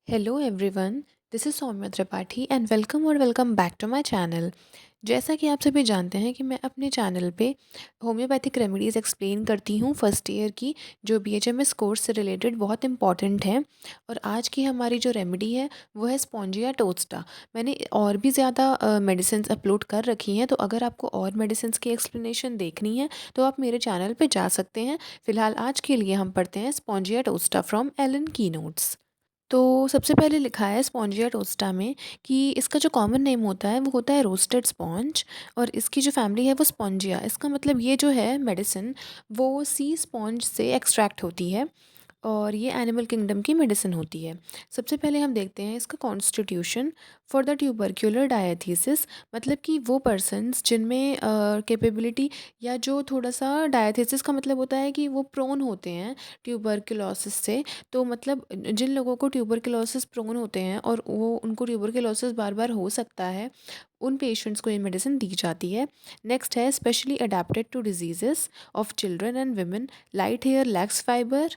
Hello everyone, this is Saumya Tripathi and welcome back to my channel. जैसा कि आप सभी जानते हैं कि मैं अपने चैनल पे होम्योपैथिक रेमेडीज़ एक्सप्लेन करती हूँ फर्स्ट ईयर की, जो बीएचएमएस कोर्स से रिलेटेड बहुत इंपॉर्टेंट है। और आज की हमारी जो रेमेडी है वो है स्पॉन्जिया टोस्टा। मैंने और भी ज़्यादा मेडिसिन अपलोड कर रखी हैं, तो अगर आपको और मेडिसिन की एक्सप्लेनेशन देखनी है तो आप मेरे चैनल पे जा सकते हैं। फ़िलहाल आज के लिए हम पढ़ते हैं स्पॉन्जिया टोस्टा फ्रॉम एलन की नोट्स। तो सबसे पहले लिखा है स्पॉन्जिया टोस्टा में कि इसका जो कॉमन नेम होता है वो होता है रोस्टेड स्पॉन्ज। और इसकी जो फैमिली है वो स्पॉन्जिया, इसका मतलब ये जो है मेडिसिन वो सी स्पॉन्ज से एक्सट्रैक्ट होती है और ये एनिमल किंगडम की मेडिसिन होती है। सबसे पहले हम देखते हैं इसका कॉन्स्टिट्यूशन। फॉर द ट्यूबरक्यूलर डायथीसिस, मतलब कि वो पर्सन्स जिनमें कैपेबिलिटी या जो थोड़ा सा डायथीसिस का मतलब होता है कि वो प्रोन होते हैं ट्यूबरक्लोसिस से। तो मतलब जिन लोगों को ट्यूबरक्लोसिस प्रोन होते हैं और वो उनको ट्यूबरक्लोसिस बार बार हो सकता है, उन पेशेंट्स को ये मेडिसिन दी जाती है। नेक्स्ट है specially adapted to diseases of children and women, light hair, lax fibre,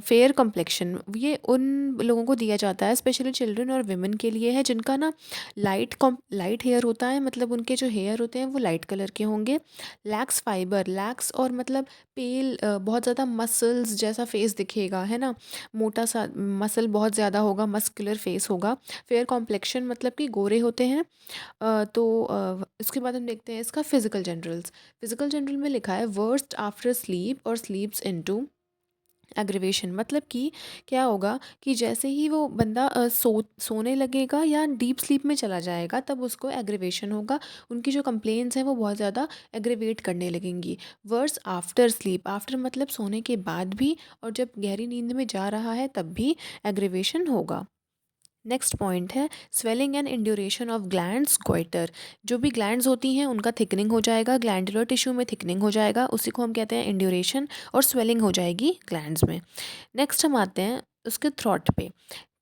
fair complexion. ये उन लोगों को दिया जाता है, स्पेशली चिल्ड्रन और विमेन के लिए है जिनका ना लाइट हेयर होता है, मतलब उनके जो हेयर होते हैं वो लाइट कलर के होंगे। लैक्स फाइबर, लैक्स और मतलब पेल, बहुत ज़्यादा मसल्स जैसा फेस दिखेगा, है ना, मोटा सा मसल बहुत ज़्यादा होगा, मस्कुलर फेस होगा। फेयर कॉम्प्लेक्शन मतलब कि गोरे होते हैं। इसके बाद हम देखते हैं इसका फिजिकल जनरल्स। फिजिकल जनरल में लिखा है वर्स्ट आफ्टर स्लीप और स्लीप्स इनटू एग्रीवेशन, मतलब कि क्या होगा कि जैसे ही वो बंदा सोने लगेगा या डीप स्लीप में चला जाएगा तब उसको एग्रीवेशन होगा। उनकी जो कंप्लेंट्स हैं वो बहुत ज़्यादा एग्रीवेट करने लगेंगी। वर्स आफ्टर स्लीप, आफ्टर मतलब सोने के बाद भी, और जब गहरी नींद में जा रहा है तब भी एग्रीवेशन होगा। नेक्स्ट पॉइंट है swelling and induration of glands goitre. जो भी ग्लैंड्स होती हैं उनका थिकनिंग हो जाएगा, ग्लैंडुलर टिश्यू में थिकनिंग हो जाएगा, उसी को हम कहते हैं इंड्यूरेशन, और स्वेलिंग हो जाएगी ग्लैंड्स में। नेक्स्ट हम आते हैं उसके थ्रॉट पे।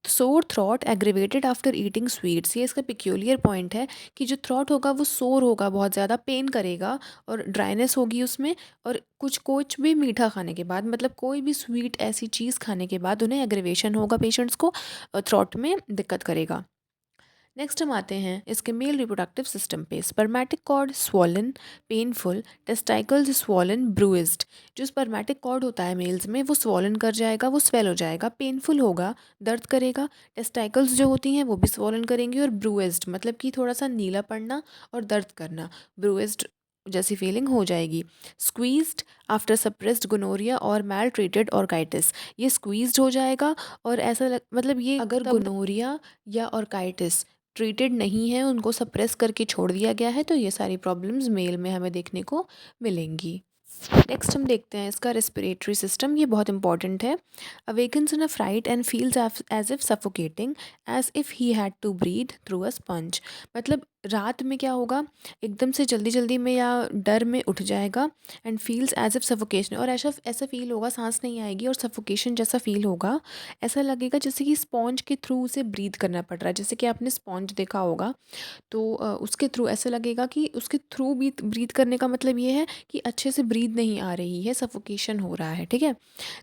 सोर throat aggravated after eating sweets, ये इसका पिक्यूलियर पॉइंट है कि जो थ्रॉट होगा वो सोर होगा, बहुत ज़्यादा पेन करेगा और ड्राइनेस होगी उसमें। और कुछ कुछ भी मीठा खाने के बाद, मतलब कोई भी स्वीट ऐसी चीज़ खाने के बाद उन्हें एग्रीवेशन होगा, पेशेंट्स को थ्रॉट में दिक्कत करेगा। नेक्स्ट हम आते हैं इसके मेल रिप्रोडक्टिव सिस्टम पे। Spermatic cord swollen, painful, testicles swollen, bruised. जो स्पर्मेटिक कॉर्ड होता है मेल्स में वो स्वॉलन कर जाएगा, वो स्वेल हो जाएगा, पेनफुल होगा, दर्द करेगा। टेस्टाइकल्स जो होती हैं वो भी स्वॉलन करेंगी, और ब्रूइज्ड मतलब कि थोड़ा सा नीला पड़ना और दर्द करना, ब्रूइज्ड जैसी फीलिंग हो जाएगी। स्क्वीज्ड आफ्टर सप्रेस्ड गोनोरिया और मैल ट्रीटेड ऑर्काइटिस, ये स्क्वीज्ड हो जाएगा। और मतलब ये अगर गोनोरिया या ऑर्काइटिस ट्रीटेड नहीं है, उनको सप्रेस करके छोड़ दिया गया है, तो ये सारी प्रॉब्लम्स मेल में हमें देखने को मिलेंगी। नेक्स्ट हम देखते हैं इसका रेस्पिरेटरी सिस्टम, ये बहुत इंपॉर्टेंट है। Awakens in a fright and feels as if suffocating, as if he had to breathe through a sponge. मतलब रात में क्या होगा, एकदम से जल्दी जल्दी में या डर में उठ जाएगा, and feels as if suffocation, और ऐसा ऐसा फील होगा, सांस नहीं आएगी और सफोकेशन जैसा फील होगा। ऐसा लगेगा जैसे कि स्पॉन्ज के थ्रू उसे ब्रीथ करना पड़ रहा है, जैसे कि आपने स्पॉन्ज देखा होगा। तो उसके थ्रू ऐसा लगेगा कि उसके थ्रू ब्रीथ करने का मतलब ये है कि अच्छे से ब्रीथ नहीं आ रही है, सफोकेशन हो रहा है, ठीक है।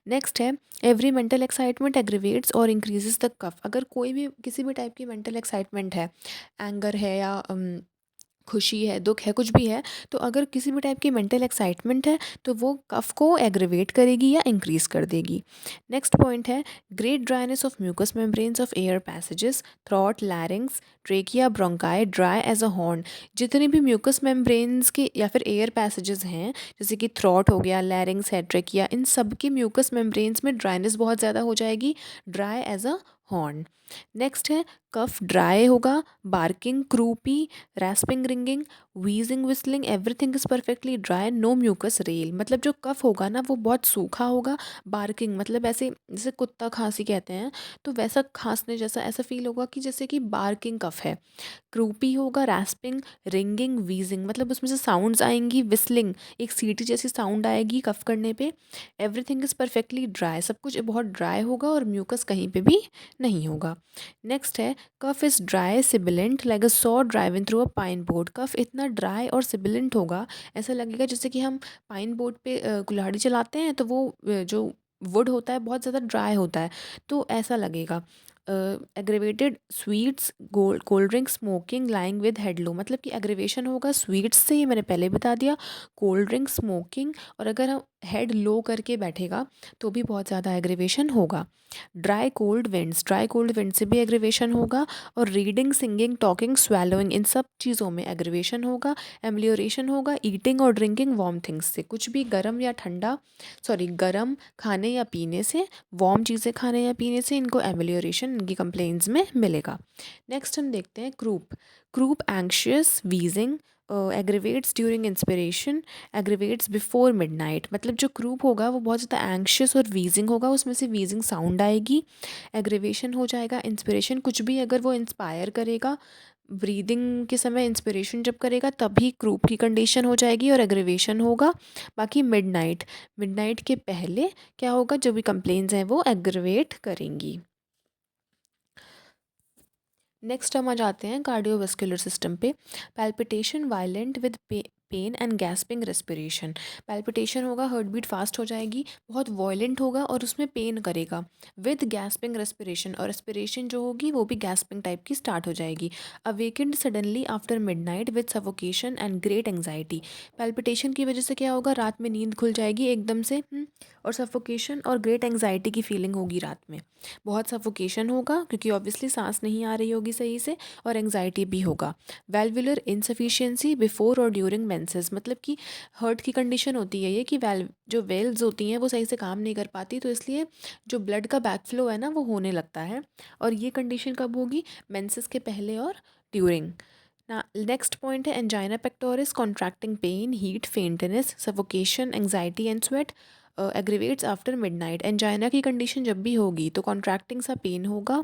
नेक्स्ट है एवरी मेंटल एक्साइटमेंट एग्रीवेट्स और इंक्रीजेस द कफ। अगर कोई भी किसी भी टाइप की मेंटल एक्साइटमेंट है, एंगर है या खुशी है, दुख है, कुछ भी है, तो अगर किसी भी टाइप की मेंटल एक्साइटमेंट है तो वो कफ को एग्रीवेट करेगी या इंक्रीज कर देगी। नेक्स्ट पॉइंट है great dryness of mucous membranes of air passages, throat, larynx, trachea, bronchi, dry as a horn. जितने भी म्यूकस मेम्ब्रेन्स के या फिर एयर पैसेजेस हैं, जैसे कि थ्रॉट हो गया, लैरिंग्स है, ट्रेकिया, इन सब के म्यूकस मेम्ब्रेन्स में ड्राइनेस बहुत ज़्यादा हो जाएगी, dry as a horn. Next है कफ ड्राई होगा, barking, croupy, rasping, ringing, wheezing, whistling, everything is perfectly dry, no mucus rale. मतलब जो कफ होगा ना वो बहुत सूखा होगा। बार्किंग मतलब ऐसे जैसे कुत्ता खांसी कहते हैं, तो वैसा खांसने जैसा ऐसा फील होगा कि जैसे कि बार्किंग कफ है। क्रूपी होगा, रैस्पिंग, रिंगिंग, वीजिंग मतलब उसमें से साउंड्स आएंगी, विस्लिंग एक सीटी जैसी साउंड आएगी कफ करने पे। एवरीथिंग इज़ परफेक्टली ड्राई, सब कुछ बहुत ड्राई होगा और म्यूकस कहीं पे भी नहीं होगा। नेक्स्ट है cough is dry sibilant like a saw driving through a pine board. Cough इतना ड्राई और सिबिलेंट होगा, ऐसा लगेगा जैसे कि हम पाइन बोर्ड पे कुल्हाड़ी चलाते हैं तो वो जो वुड होता है बहुत ज़्यादा ड्राई होता है, तो ऐसा लगेगा। Aggravated sweets, cold drink, smoking, lying with head low, मतलब कि एग्रेवेशन होगा स्वीट्स से, ये मैंने पहले बता दिया, कोल्ड ड्रिंक, स्मोकिंग, और अगर हम हेड लो करके बैठेगा तो भी बहुत ज़्यादा एग्रेवेशन होगा। ड्राई कोल्ड विंड से भी एग्रीवेशन होगा। और रीडिंग, सिंगिंग, टॉकिंग, स्वेलोइंग, इन सब चीज़ों में एग्रीवेशन होगा। एम्लियोरेशन होगा ईटिंग और ड्रिंकिंग वार्म थिंग्स से, कुछ भी गर्म या ठंडा, सॉरी गर्म खाने या पीने से, वार्म चीज़ें खाने या पीने से इनको एम्लियोरेशन इनकी कंप्लेंट्स में मिलेगा। नेक्स्ट हम देखते हैं croup. Croup anxious, wheezing, aggravates during inspiration, aggravates before midnight, मतलब जो क्रूप होगा वो बहुत ज़्यादा एंग्शियस और वीजिंग होगा, उसमें से वीजिंग साउंड आएगी। एग्रीवेशन हो जाएगा, इंस्पिरेशन कुछ भी अगर वो इंस्पायर करेगा, ब्रीदिंग के समय इंस्पिरेशन जब करेगा तभी क्रूप की कंडीशन हो जाएगी और एग्रीवेशन होगा। बाकी मिडनाइट, मिडनाइट के पहले क्या होगा, जो भी कंप्लेंट्स हैं वो एग्रीवेट करेंगी। नेक्स्ट हम आ जाते हैं कार्डियोवास्कुलर सिस्टम पे। Palpitation violent with pain and gasping respiration, palpitation होगा, हार्ट बीट फास्ट हो जाएगी, बहुत वॉयलेंट होगा और उसमें पेन करेगा, विद गैस्पिंग रेस्पिरेशन, और रेस्पिरेशन जो होगी वो भी गैस्पिंग टाइप की स्टार्ट हो जाएगी। Awakened suddenly after midnight with suffocation and great anxiety, palpitation की वजह से क्या होगा, रात में नींद खुल जाएगी एकदम से, और सफोकेशन और ग्रेट एंग्जाइटी की फीलिंग होगी रात में, बहुत सफोकेशन होगा क्योंकि ऑब्वियसली सांस नहीं आ रही होगी सही से, और एंग्जाइटी भी होगा। वेल्वुलर इनसफिशिएंसी बिफोर और ड्यूरिंग मेंसेस, मतलब कि हर्ट की कंडीशन होती है ये कि जो वेल्व्स होती हैं वो सही से काम नहीं कर पाती, तो इसलिए जो ब्लड का बैकफ्लो है ना वो होने लगता है, और ये कंडीशन कब होगी, मेंसेस के पहले और ड्यूरिंग ना। नेक्स्ट पॉइंट है angina pectoris, contracting pain, heat, faintness, suffocation, anxiety and sweat, aggravates after midnight. Angina की कंडीशन जब भी होगी तो कॉन्ट्रैक्टिंग सा पेन होगा,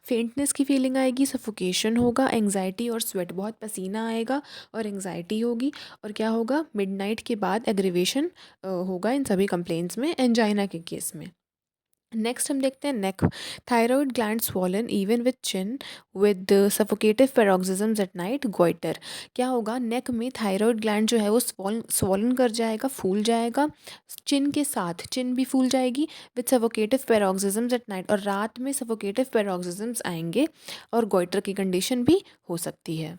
फेंटनेस की फीलिंग आएगी, सफोकेशन होगा, एंग्जाइटी और स्वेट, बहुत पसीना आएगा और एंग्जाइटी होगी, और क्या होगा, मिडनाइट के बाद एग्रीवेशन होगा इन सभी कंप्लेंट्स में एंजाइना के केस में। नेक्स्ट हम देखते हैं neck. Thyroid gland swollen even with chin with suffocative paroxysms at night, goitre, क्या होगा, नेक में थायराइड ग्लैंड जो है वो स्वॉलन कर जाएगा, फूल जाएगा, चिन के साथ, चिन भी फूल जाएगी, with suffocative paroxysms at night, और रात में सफोकेटिव पैरोक्सिज्म्स आएंगे और गोइटर की कंडीशन भी हो सकती है।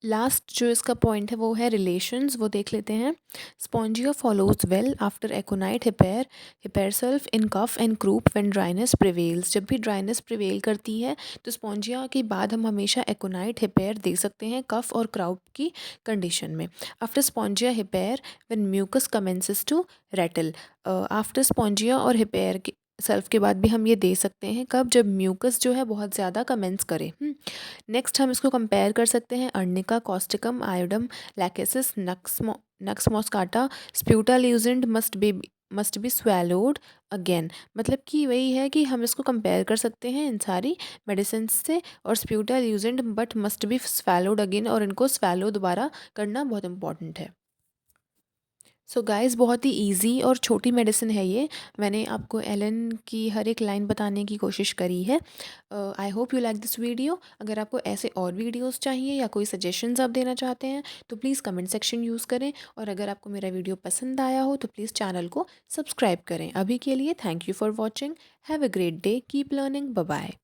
लास्ट जो इसका पॉइंट है वो है रिलेशंस, वो देख लेते हैं। Spongia follows well after aconite hepar, hepar sulph in cough and croup when dryness prevails, जब भी ड्राइनेस प्रिवेल करती है तो स्पॉन्जिया के बाद हम हमेशा एकोनाइट हिपेर दे सकते हैं कफ और क्राउप की कंडीशन में। After spongia hepar when mucus commences to rattle, after spongia और हिपेर के सेल्फ के बाद भी हम ये दे सकते हैं कब, जब म्यूकस जो है बहुत ज़्यादा कमेंस करे। नेक्स्ट हम इसको कंपेयर कर सकते हैं arnica, causticum, iodum, lachesis, nux moschata, sputa lugent must be swallowed again, मतलब कि वही है कि हम इसको कंपेयर कर सकते हैं इन सारी मेडिसिन से, और sputa lugent but must be swallowed again, और इनको स्वेलो दोबारा करना बहुत इंपॉर्टेंट है। सो गाइस, बहुत ही इजी और छोटी मेडिसिन है ये, मैंने आपको एलन की हर एक लाइन बताने की कोशिश करी है। I hope you like this video. अगर आपको ऐसे और वीडियोस चाहिए या कोई सजेशंस आप देना चाहते हैं तो प्लीज़ कमेंट सेक्शन यूज़ करें, और अगर आपको मेरा वीडियो पसंद आया हो तो प्लीज़ चैनल को सब्सक्राइब करें। अभी के लिए thank you for watching, have a great day, keep learning, bye bye.